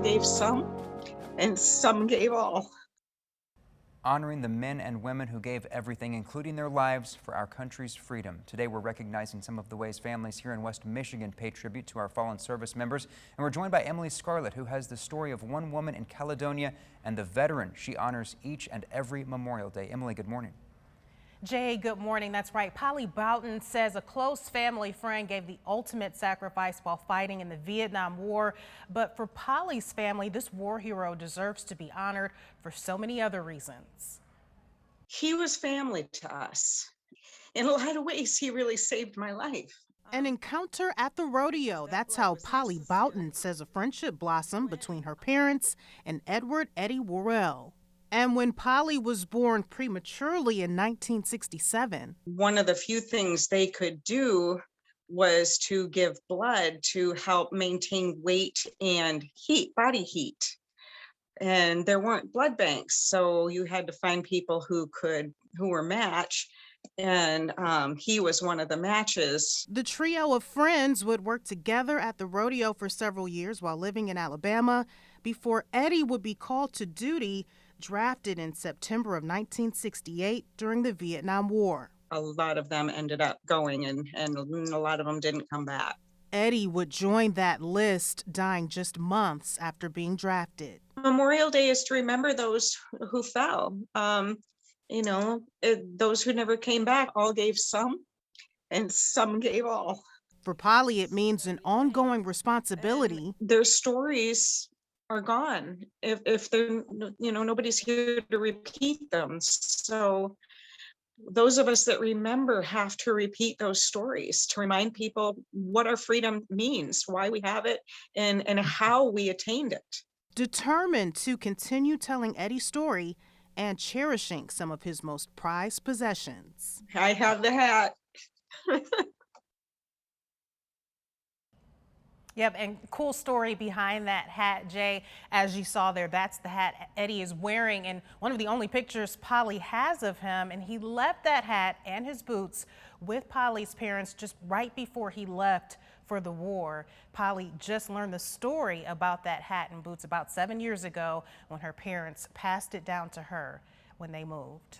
all gave some, and some gave all. Honoring the men and women who gave everything, including their lives, for our country's freedom. Today, we're recognizing some of the ways families here in West Michigan pay tribute to our fallen service members. And we're joined by Emily Scarlett, who has the story of one woman in Caledonia and the veteran she honors each and every Memorial Day. Emily, good morning. Jay, good morning. That's right. Polly Boughton says a close family friend gave the ultimate sacrifice while fighting in the Vietnam War. But for Polly's family, this war hero deserves to be honored for so many other reasons. He was family to us. In a lot of ways, he really saved my life. An encounter at the rodeo. That's how Polly Boughton says a friendship blossomed between her parents and Edward Eddie Worrell. And when Polly was born prematurely in 1967, One of the few things they could do was to give blood to help maintain weight and heat, body heat. And there weren't blood banks, so you had to find people who were match. And he was one of the matches. the trio of friends would work together at the rodeo for several years while living in Alabama before Eddie would be called to duty, drafted in September of 1968 during the Vietnam War. A lot of them ended up going, and a lot of them didn't come back. Eddie would join that list, dying just months after being drafted. Memorial Day is to remember those who fell. Those who never came back all gave some, and some gave all. For Polly, it means an ongoing responsibility. Their stories are gone if they're, nobody's here to repeat them. So those of us that remember have to repeat those stories to remind people what our freedom means, why we have it, and how we attained it. Determined to continue telling Eddie's story and cherishing some of his most prized possessions. I have the hat. Yep, and cool story behind that hat, Jay. As you saw there, that's the hat Eddie is wearing, and one of the only pictures Polly has of him, and he left that hat and his boots with Polly's parents just right before he left for the war. Polly just learned the story about that hat and boots about 7 years ago when her parents passed it down to her when they moved.